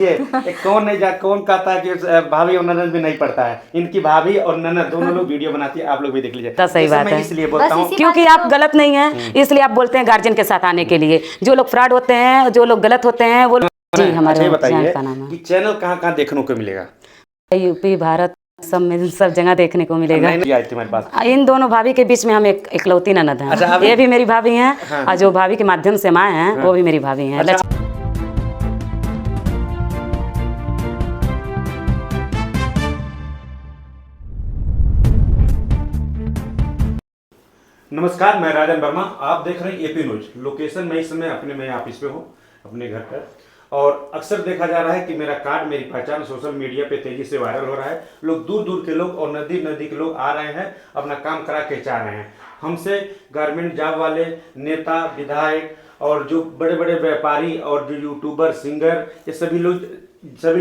ये कौन नहीं जा कौन कहता है कि भाभी और ननद भी नहीं पढ़ता है। इनकी भाभी और ननद दोनों लोग वीडियो बनाती है, आप लोग भी देख लीजिए। सही बात है, इसलिए बोलता हूँ क्योंकि आप गलत नहीं हैं, इसलिए आप बोलते हैं गार्जियन के साथ आने के लिए। जो लोग फ्रॉड होते हैं, जो लोग गलत होते हैं, वो जी हमारे बताइए का नाम कि चैनल कहाँ कहाँ देखने को मिलेगा? यूपी, भारत, सब में सब जगह देखने को मिलेगा। नहीं आई थी हमारे पास। इन दोनों भाभी के बीच में हम इकलौती ननद हैं। अच्छा, ये भी मेरी भाभी हैं। हाँ। और जो भाभी के माध्यम से माँ हैं, वो भी मेरी भाभी हैं। अच्छा। नमस्कार, मैं राजन वर्मा, आप देख रहे हैं एपी न्यूज। लोकेशन मैं इस समय मैं ऑफिस पे हूँ, अपने घर पर। और अक्सर देखा जा रहा है कि मेरा कार्ड, मेरी पहचान सोशल मीडिया पे तेजी से वायरल हो रहा है। लोग दूर दूर के लोग और नदी नदी के लोग आ रहे हैं, अपना काम करा के जा रहे हैं। हमसे गवर्नमेंट जॉब वाले नेता, विधायक और जो बड़े बड़े व्यापारी और जो यूट्यूबर, सिंगर, ये सभी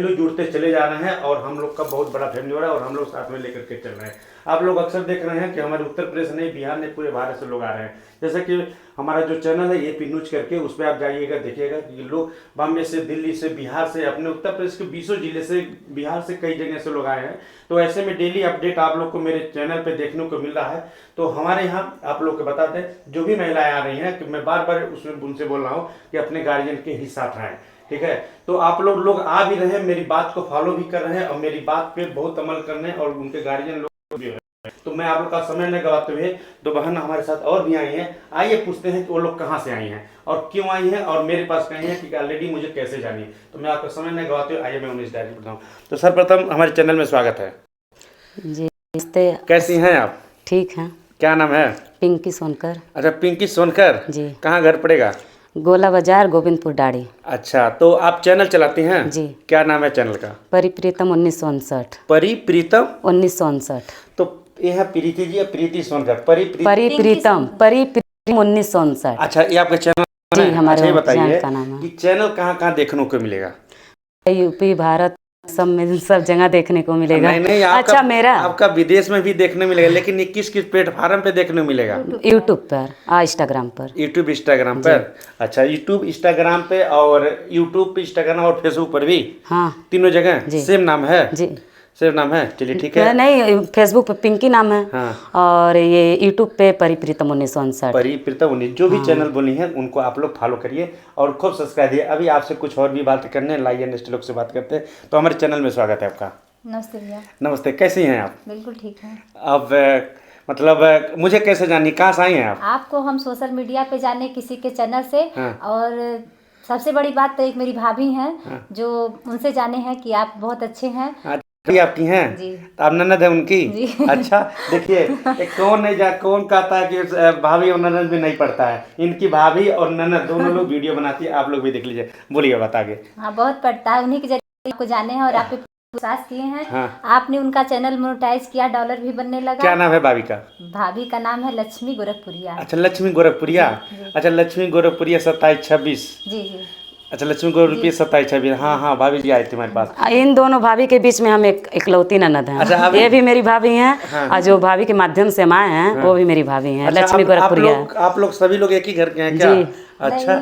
लोग जुड़ते चले जा रहे हैं और हम लोग का बहुत बड़ा फैमिली हो रहा है और हम लोग साथ में लेकर के चल रहे हैं। आप लोग अक्सर देख रहे हैं कि हमारे उत्तर प्रदेश नहीं, बिहार नहीं, पूरे भारत से लोग आ रहे हैं। जैसे कि हमारा जो चैनल है एपी न्यूज करके, उस पर आप जाइएगा, देखिएगा कि लोग बॉम्बे से, दिल्ली से, बिहार से, अपने उत्तर प्रदेश के 20 जिले से, बिहार से, कई जगह से लोग आए हैं। तो ऐसे में डेली अपडेट आप लोग को मेरे चैनल पे देखने को मिल रहा है। तो हमारे यहाँ आप लोग को बता दें, जो भी महिलाएं आ रही हैं, कि मैं बार बार उसमें उनसे बोल रहा हूँ कि अपने गार्जियन के ही साथ आए, ठीक है। तो आप लोग आ भी रहे हैं, मेरी बात को फॉलो भी कर रहे हैं और मेरी बात पे बहुत अमल कर रहे हैं और उनके गार्जियन लोग भी है। तो मैं आप लोग का समय न गवाते हुए, दो बहन हमारे साथ और भी आई हैं। आइए पूछते हैं कि वो लोग कहाँ से आई हैं और क्यों आई हैं और मेरे पास कहीं है कि ऑलरेडी मुझे कैसे जानी है। तो मैं आपका समय न गवाते हुए आइए मैं उन्हें डायरेक्ट बताऊँ। तो सर्वप्रथम हमारे चैनल में स्वागत है जी। कैसी हैं आप? ठीक है। क्या नाम है? पिंकी सोनकर। अच्छा, पिंकी सोनकर जी। कहाँ घर पड़ेगा? गोला बाजार, गोविंदपुर डाड़ी। अच्छा, तो आप चैनल चलाती हैं जी? क्या नाम है चैनल का? परिप्रीतम 1959। परिप्रीतम 1959। तो ये है प्रीति जी या प्रीति सोनकर? परिप्रीतम 1959। अच्छा, ये आपका चैनल जी हमारे अच्छा, बताइए का नाम है। कि चैनल कहाँ कहाँ देखने को मिलेगा? यूपी, भारत, सब में सब जगह देखने को मिलेगा। नहीं, अच्छा, मेरा आपका विदेश में भी देखने मिलेगा, लेकिन ये किस किस प्लेटफॉर्म पे देखने को मिलेगा? यूट्यूब पर, इंस्टाग्राम पर। यूट्यूब, इंस्टाग्राम पर। अच्छा, यूट्यूब, इंस्टाग्राम पे और यूट्यूब, इंस्टाग्राम और फेसबुक पर भी? हाँ, तीनों जगह सेम नाम है जी? सेम नाम है, चलिए ठीक है। नहीं, फेसबुक पे पिंकी नाम है। हाँ। और ये यूट्यूब पे परिप्रीतम 1959। परिप्रीतम 19। जो भी चैनल बोली है उनको आप लोग फॉलो करिए और खूब सब्सक्राइब दिए। अभी आपसे कुछ और भी बात करने, लाइए नेक्स्ट लोग से बात करते हैं। तो हमारे चैनल में स्वागत है आपका। नमस्ते भैया। नमस्ते, कैसी हैं आप? बिल्कुल ठीक है। अब मतलब मुझे कैसे जानी, कहाँ से आई हैं आप? आपको हम सोशल मीडिया पे जाने किसी के चैनल से। हाँ। और सबसे बड़ी बात तो एक मेरी भाभी हैं। हाँ। जो उनसे जाने हैं कि आप बहुत अच्छे हैं। आपकी हैं जी? तो आप ननद है उनकी जी? अच्छा, देखिए कौन नहीं जा कौन कहता है कि भाभी और ननद भी नहीं पढ़ता है। इनकी भाभी और ननद दोनों लोग वीडियो बनाती है, आप लोग भी देख लीजिए। बोलिए बात आगे। हाँ, बहुत पढ़ता है, उन्हीं के जरिए आपको जाने हैं और आप पे विश्वास किए हैं। हाँ। आपने उनका चैनल मोनेटाइज किया, डॉलर भी बनने लगा। क्या नाम है भाभी का? भाभी का नाम है लक्ष्मी गोरखपुरिया। अच्छा, लक्ष्मी गोरखपुरिया। अच्छा, लक्ष्मी गोरखपुरिया 2726 जी जी। अच्छा, लक्ष्मी गोरखपुरिया 2726। हाँ हाँ, भाभी जी आई थी हमारे पास। इन दोनों भाभी के बीच में हम इकलौती ननद हैं। अच्छा, ये भी मेरी भाभी हैं। हाँ। और जो भाभी के माध्यम से माँ हैं, वो भी मेरी भाभी हैं। अच्छा, लक्ष्मी गोरखपुरिया। आप लोग सभी लोग एक ही घर के हैं क्या? अच्छा,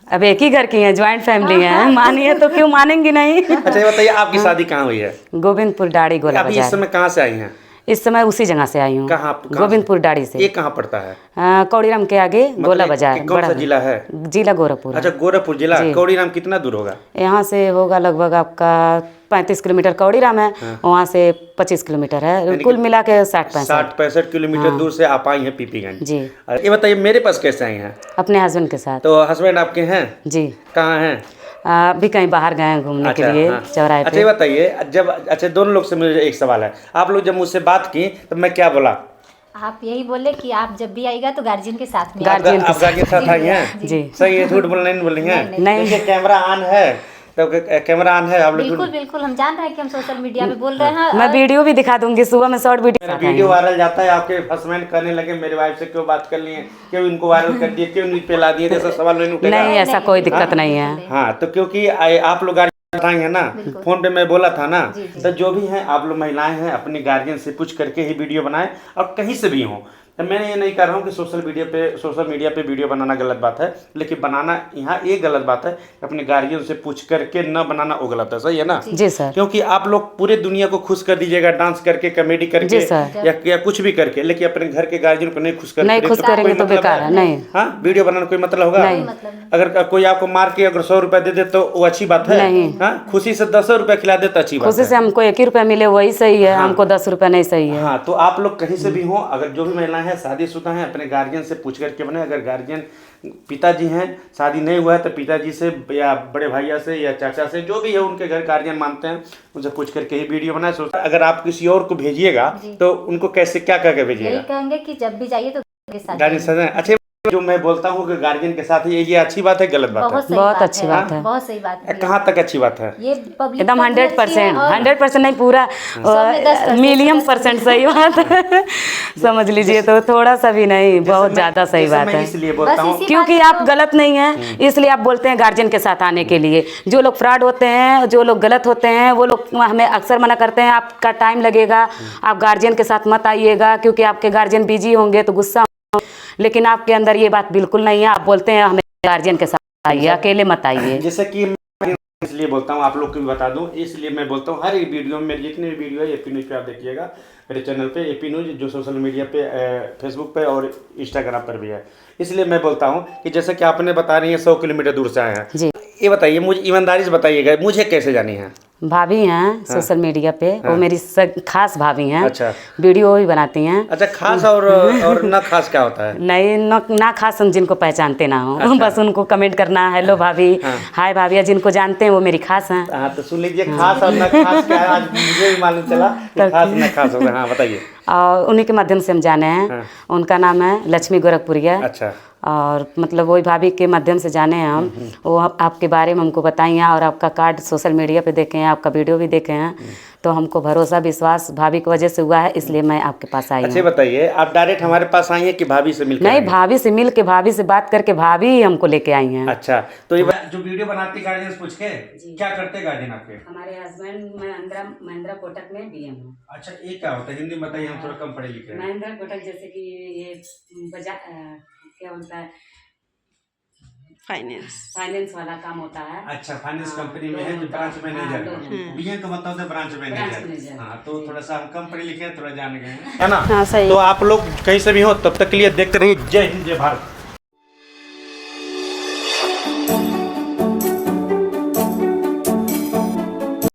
अब एक ही घर की हैं, ज्वाइंट फैमिली है। मानिए तो क्यों मानेंगी नहीं। अच्छा, ये बताइए आपकी शादी कहाँ हुई है? गोविंदपुर डाड़ी, गोला बाजार। इस समय कहाँ से आई हैं? इस समय उसी जगह से आई हूँ। कहाँ? गोविंदपुर डाड़ी से। ये कहाँ पड़ता है? कौड़ीराम के आगे, गोला बाजार। कौन सा जिला है? जिला गोरखपुर। अच्छा, गोरखपुर जिला। कौड़ीराम कितना दूर होगा? यहाँ से होगा लगभग आपका 35 किलोमीटर कौड़ीराम है। हाँ। वहाँ से 25 किलोमीटर है, कुल मिला के 60-65 किलोमीटर दूर से आप आई हैं पीपीगंज जी। ये बताइए मेरे पास कैसे आई हैं? अपने हस्बैंड के साथ। तो हस्बैंड आपके हैं जी? कहाँ हैं? अभी कहीं बाहर गए हैं घूमने के लिए। हाँ। चौराहे पे। अच्छा, ये बताइए जब, अच्छा दोनों लोग से मुझे एक सवाल है। आप लोग जब मुझसे बात की तो मैं क्या बोला? आप यही बोले कि आप जब भी आएगा तो गार्जियन के साथ में। गार्जियन के साथ आई हैं जी? सही है, झूठ बोल नहीं बोली हैं? नहीं, कैमरा ऑन है, तो कैमरा ऑन है। आप लोग बिल्कुल बिल्कुल, हम जान रहे हैं कि हम सोशल मीडिया पे बोल रहे हैं। मैं वीडियो भी दिखा दूंगी, सुबह में शॉर्ट वीडियो वायरल जाता है। आपके हस्बैंड करने लगे मेरे वाइफ से क्यों बात कर लिए, क्यों इनको वायरल कर दिए, क्यों नहीं फैला दिए, ऐसा सवाल नहीं उठेगा? नहीं, ऐसा कोई दिक्कत नहीं है। हाँ, तो क्योंकि आप लोग है ना, फोन पे मैं बोला था ना। तो जो भी हैं आप लोग महिलाएं हैं, अपने गार्जियन से पूछ करके ही वीडियो बनाएं और कहीं से भी हो। मैं ये नहीं कर रहा हूँ कि सोशल मीडिया पे वीडियो बनाना गलत बात है, लेकिन बनाना यहाँ ये गलत बात है, अपने गार्जियन से पूछ करके न बनाना वो गलत है। सही है ना? जी सर। क्योंकि आप लोग पूरे दुनिया को खुश कर दीजिएगा डांस करके, कॉमेडी करके, या कुछ भी करके, लेकिन अपने घर के गार्जियन को नहीं खुश करेंगे तो बेकार है। नहीं, हाँ, वीडियो बनाना कोई मतलब होगा? अगर कोई आपको मार के अगर 100 रुपया दे दे तो वो अच्छी बात है? हाँ, खुशी से 10 रुपया खिला दे तो अच्छी बात है। खुशी से हमको 1 ही रुपया मिले वही सही है, हमको 10 रुपया नहीं सही है। हाँ, तो आप लोग कहीं से भी हो, अगर जो भी महिलाएं हैं शादीशुदा हैं, अपने गार्जियन से पूछ करके बने। अगर गार्जियन पिताजी हैं, शादी नहीं हुआ है तो पिताजी से या बड़े भैया से या चाचा से, जो भी है उनके घर गार्जियन मानते हैं, उनसे पूछ करके ही वीडियो बनाए। अगर आप किसी और को भेजिएगा तो उनको कैसे क्या करके भेजिएगा? यही कहेंगे कि जब भी जाइए तो गार्जियन से। अच्छा, जो मैं बोलता हूँ कि गार्जियन के साथ ये अच्छी बात है गलत बात है? बहुत अच्छी बात है। बहुत सही बात है। कहाँ तक अच्छी बात है? ये एकदम 100% नहीं, पूरा मिलियन% सही बात है। समझ लीजिए, तो थोड़ा सा भी नहीं, बहुत ज्यादा सही बात है। इसलिए बोलता हूँ क्योंकि आप गलत नहीं है, इसलिए आप बोलते हैं गार्जियन के साथ आने के लिए। जो लोग फ्रॉड होते हैं, जो लोग गलत होते हैं, वो लोग हमें अक्सर मना करते हैं, आपका टाइम लगेगा, आप गार्जियन के साथ मत आइएगा, क्योंकि आपके गार्जियन बिजी होंगे तो गुस्सा। लेकिन आपके अंदर ये बात बिल्कुल नहीं है, आप बोलते हैं हमें गार्जियन के साथ आइए, अकेले मत आइए। जैसे कि इसलिए बोलता हूँ, आप लोग को भी बता दूं, इसलिए मैं बोलता हूँ हर एक वीडियो में, मेरी जितनी भी वीडियो है एपी न्यूज़ पे आप देखिएगा, मेरे चैनल पे एपी न्यूज़, जो सोशल मीडिया पे फेसबुक पे और इंस्टाग्राम पर भी है। इसलिए मैं बोलता हूँ कि जैसे कि आपने बता रही है 100 किलोमीटर दूर से आए हैं जी, ये बताइए, मुझे ईमानदारी से बताइएगा, मुझे कैसे जानी है? भाभी हैं सोशल मीडिया पे, वो मेरी खास भाभी हैं। अच्छा, वीडियो भी बनाती हैं। अच्छा, खास और ना खास क्या होता है? नहीं, ना खास हम जिनको पहचानते ना हो। अच्छा। बस उनको कमेंट करना, हेलो भाभी, हाय भाभी, जिनको जानते हैं वो मेरी खास हैं। हाँ, तो सुन लीजिए, खास और ना खास क्या है, आज मुझे भी मालूम चला कि खास ना खास होगा। हाँ, बताइए। और उन्हीं के माध्यम से हम जाने हैं। उनका नाम है लक्ष्मी गोरखपुरिया। अच्छा, और मतलब वही भाभी के माध्यम से जाने हैं हम। वो आपके बारे में हमको बताई हैं, और आपका कार्ड सोशल मीडिया पे देखे हैं, आपका वीडियो भी देखे हैं, तो हमको भरोसा विश्वास भाभी की वजह से हुआ है, इसलिए मैं आपके पास आई हूँ। अच्छा, बताइए, आप डायरेक्ट हमारे पास आई हैं कि भाभी से मिलकर? नहीं, भाभी से मिल के, भाभी से बात करके भाभी ही हमको लेके आई हैं। अच्छा, तो ये जो वीडियो बनाती गार्जियन पूछ के क्या करते गार्जियन आपके? हमारे हस्बैंड महिंद्रा कोटक में DM है। अच्छा, ये क्या होता है? हिंदी में बताइए, हम थोड़ा कम पढ़े लिखे हैं। महिंद्रा कोटक जैसे कि ये क्या बोलता है, फाइनेंस वाला काम होता है। अच्छा, फाइनेंस कंपनी में है, जो ब्रांच मैनेजर बीए का मतलब है, ब्रांच मैनेजर। हाँ, तो थोड़ा सा हम कम पढ़े लिखे हैं, थोड़ा जान गए हैं, है ना? हाँ, सही। तो आप लोग कहीं से भी हो, तब तक के लिए देखते रहिए। जय हिंद, जय भारत।